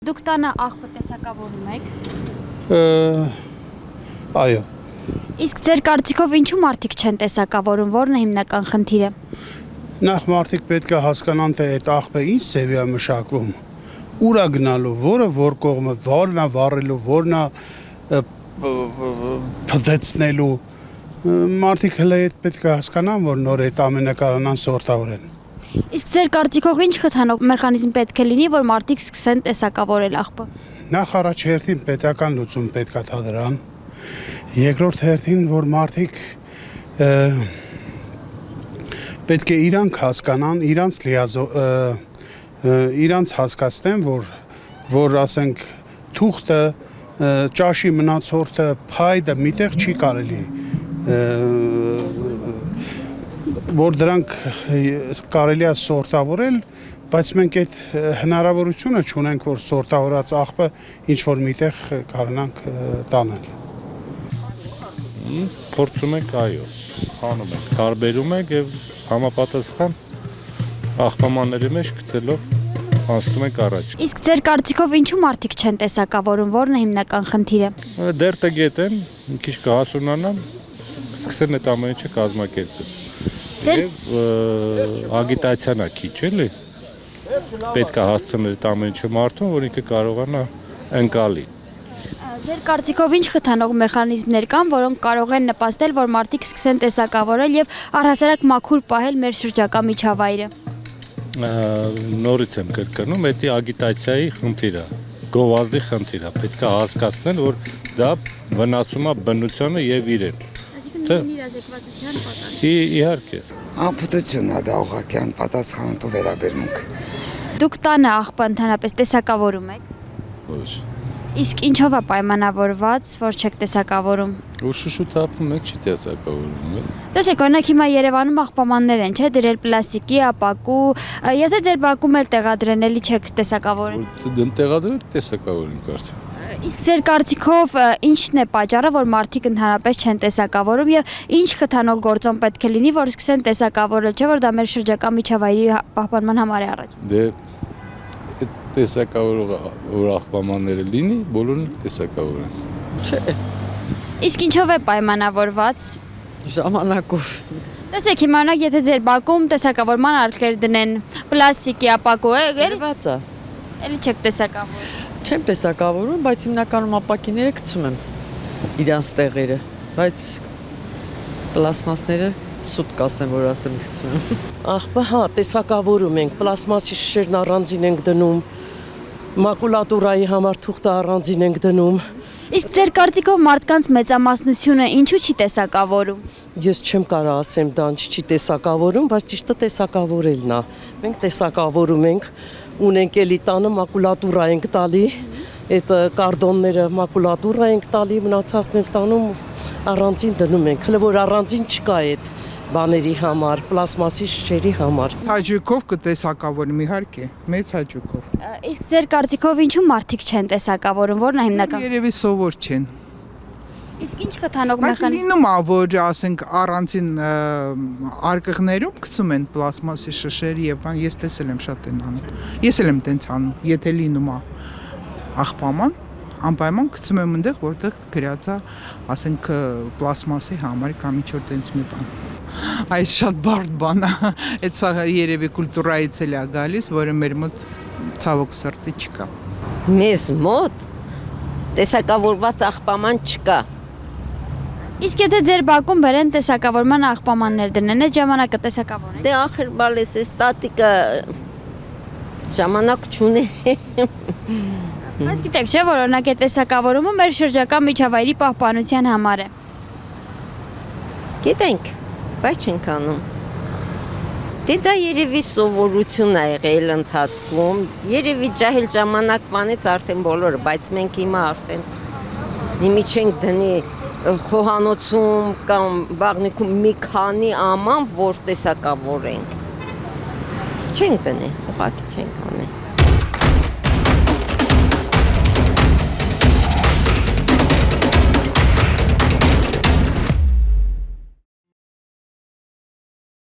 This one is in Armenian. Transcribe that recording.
Դուք տանը աղբը տեսակավորում եք։ Այո։ Իսկ ձեր կարծիքով ինչու մարդիկ չեն տեսակավորում, որն է հիմնական խնդիրը։ Նախ մարդիկ պետք է հասկանան, թե այդ աղբը ինչ ձևի է մշակվում, ուր է գնալու, որը որ կողմը, որն է վառելու, որն է փզեցնելու։ Մարդիկ հենց այդ պետք է հասկանան, որ նոր այդ ամենը կարողանան սորտավորեն։ Իսկ ձեր կարծիքով ինչ խթանող մեխանիզմ պետք է լինի, որ մարդիկ սկսեն տեսակավորել աղբը։ Նախ առաջ հերթին պետական լուծում պետք է թա դրան։ Երկրորդ հերթին, որ մարդիկ պետք է իրանք հասկանան, իրանց հասկացնեն, որ ասենք թուղթը, ճաշի մնացորդը, փայդը միտեղ չի կարելի, որ դրանք կարելի է սորտավորել, բայց մենք այդ հնարավորությունը չունենք, որ սորտավորած աղբը ինչ-որ միտեղ կարողանանք տանել։ Փորձում ենք, այո, անում ենք, տարբերում ենք եւ համապատասխան աղբամանների մեջ գցելով անցնում ենք առաջ։ Իսկ ձեր կարծիքով ինչու մարդիկ չեն տեսակավորում, որն է հիմնական խնդիրը։ Դեռ տգետ են, մի քիչ կհասունանան, սկսեն այդ ամեն ինչը կազմակերպել։ Եվ ագիտացիան է քիչ, էլի։ Պետք է հասցնել այդ ամեն ինչը մարդուն, որ ինքը կարողանա ընկալի։ Ձեր կարծիքով ինչ խթանող մեխանիզմներ կան, որոնք կարող են նպաստել, որ մարդիկ սկսեն տեսակավորել եւ առհասարակ մաքուր պահել մեր շրջակա միջավայրը։ Նորից եմ կրկնում, դա ագիտացիայի խնդիր է, գովազդի խնդիր է, պետք է հասկացնել, որ դա վնասում է բնությանը եւ իրեն։ Այսինքն իրազեկվածության պատասխան։ Իհարկե։ Անպտությունն է դա ուղղակի անպատասխանատու վերաբերմունք։ Դուք տանը աղբը ընդհանրապես տեսակավորում եք։ Ոչ։ Իսկ ինչով է պայմանավորված, որ չեք տեսակավորում։ Որ շուշու թափվում եք չի տեսակավորում։ Տեսեք, օրինակ հիմա Երևանում աղբամաններ են, չէ՞, դրել պլաստիկի, ապակու, եթե ձեր բակում էլ տեղադրեն, էլի չեք տեսակավորել։ Որ տեղադրել տեսակավորին կարծեմ։ Իսկ ձեր կարծիքով ինչն է պատճառը, որ մարդիկ ընդհանրապես չեն տեսակավորում եւ ինչ խթանող գործոն պետք է լինի, որ սկսեն տեսակավորել, չէ՞ որ դա մեր շրջակա միջավայրի պահպանման համար է առաջ։ Դե տեսակավորող որ աղբամանները լինի, բոլորն տեսակավորեն։ Չէ, Իսկ ինչով է պայմանավորված։ ժամանակով։ Տեսեք, հիմա օրինակ եթե ձեր բակում տեսակավորման արկղեր դնեն, պլաստիկի, ապակու, Գրված է։ էլի չեք տեսակավորում։ Չեմ տեսակավորում, բայց հիմնականում ապակիները գցում եմ իրանց տեղերը, բայց պլաստմասները սուտ կասեմ, որ ասեմ գցում եմ։ Աղբը հա, տեսակավորում ենք, պլաստմասի շշերն առանձին ենք դնում, մակուլատուրայի համար թուղթը առանձին ենք դնում։ Իսկ ձեր կարծիքով մարդկանց մեծամասնությունը ինչու չի տեսակավորում։ Ես չեմ կարող ասեմ դա չի տեսակավորում, բայց ճիշտը տեսակավորելն է։ Մենք տեսակավորում ենք, ունենք էլի տանը մակուլատուրա ենք տալի, այդ կարդոնները մակուլատուրա ենք տալի, մնացածն էլ տանում առանձին դնում ենք, հələ որ առանձին չկա այդ բաների համար, պլաստմասի շշերի համար։ Հաճույքով կտեսակավորում իհարկե, մեծ հաճույքով։ Իսկ ձեր կարծիքով ինչու մարդիկ չեն տեսակավորում, որն է հիմնական։ Երևի սովոր չեն։ Իսկ ինչ խթանող Բայց մեխանիզմ։ լինում է, որ ասենք առանձին արկղներում գցում են պլաստմասի շշեր եւ ես տեսել եմ շատ են անում։ Ես էլ եմ տենց անում, եթե լինում է աղբաման, անպայման գցում եմ այնտեղ, որտեղ գրած է, ասենք պլաստմասի համար կամ ինչ-որ տենց մի բան։ Այս շատ բարդ բան է, այդ սա երևի կուլտուրայից էլ է գալիս, որը մեր մոտ ցավոք սրտի չկա։ Մեզ մոտ տեսակավորված աղբաման չկա։ Իսկ եթե ձեր բակում բերեն տեսակավորման աղբամաններ դնեն, այդ ժամանակը տեսակավորեն։ Դե ախր բալես է ստատիկը ժամանակ չունի։ Բայց գիտեք, չէ՞ որ օրինակ է տեսակավորումը մեր շրջակա միջավայրի պահպանության համար է։ Գիտենք, բայց չենք անում։ Դե դա երևի սովորություն է եղել ընթացքում, երևի ջահել ժամանակվանից արդեն բոլորը, բայց մենք հիմա արդեն հիմի չենք դնի խոհանոցում կամ բաղնիքում մի քանի աման, որ տեսակավորենք։ Չենք դնի, ուղղակի չենք անի։